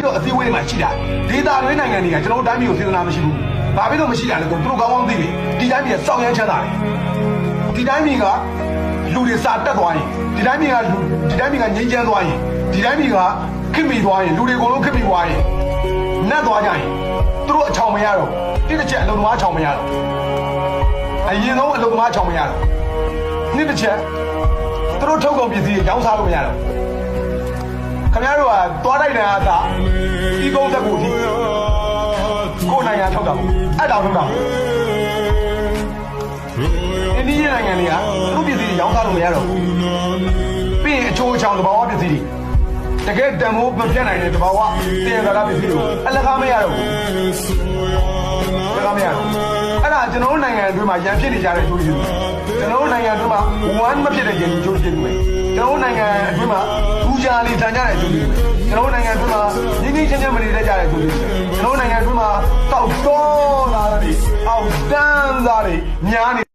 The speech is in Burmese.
ပြီးတော့အစည်းအဝေးတွေမှာရှိတာဒေတာတွင်းနိုင်ငံတွေကကျွန်တော်တို့တိုင်းပြည်ကိုစေတနာမရှိဘူးဘာဖြစ်လို့မရှိတာလဲဆိုတော့သူတို့ကောင်းကောင်းသိတယ်ဒီတိုင်းပြည်ကစောင့်ရမ်းချမ်းသာတယ်ဒီတိုင်းပြည်ကလူတွေစာတက်သွားရင်ဒီတိုင်းပြည်ကငြိမ်းချမ်းသွားရင်ဒီတိုင်းပြည်ကခင်မိသွားရင်လူတွေအကုန်လုံးခင်မိသွားရင်နတ်သွားကြရင်သူတို့အချောင်မရတော့တိတစ်ချက်အလုံသမားချောင်မရတော့အရင်ဆုံးအလုံသမားချောင်မရတော့နှစ်တစ်ချက်သူတို့ထုတ်ကုန်ပစ္စည်းရောင်းစားလို့မရတော့ခင်ဗျားတို့ကသွားတိုက်တယ်အသာဒီကုန်းသက်ကိုဒီကိုယ်နိုင်ငံထုတ်တာပေါ့အဲ့တောင်ထုတ်တာပေါ့အိန္ဒိယနိုင်ငံတွေကသူတို့ပစ္စည်းရောင်းစားလို့မရတော့ပြီးရင်အချိုးအချောင်တဘာဝပစ္စည်းတွေတကယ်တန်ဖိုးမပြတ်နိုင်တဲ့တဘာဝတင်ရတာပစ္စည်းတွေအလကားမရတော့ဘူးအလကားမရတော့အဲ့ဒါကျွန်တော်တို့နိုင်ငံအတွင်းမှာရန်ဖြစ်နေကြတဲ့ကျိုးကျေးဇူးကျွန်တော်တို့နိုင်ငံအတွင်းမှာဝမ်းမဖြစ်တဲ့ကျိုးကျေးဇူးပဲကျွန်တော်တို့နိုင်ငံအတွင်းမှာဘူးကြာလေးတန်ကြတဲ့ကျိုးကျေးဇူးကျွန်တော်တို့နိုင်ငံအတွင်းမှာငင်းငင်းချင်းချင်းမနေတဲ့ကြတဲ့ကျိုးကျေးဇူးကျွန်တော်တို့နိုင်ငံအတွင်းမှာတောက်တော်သားတွေအောက်တန်းသားတွေများနေ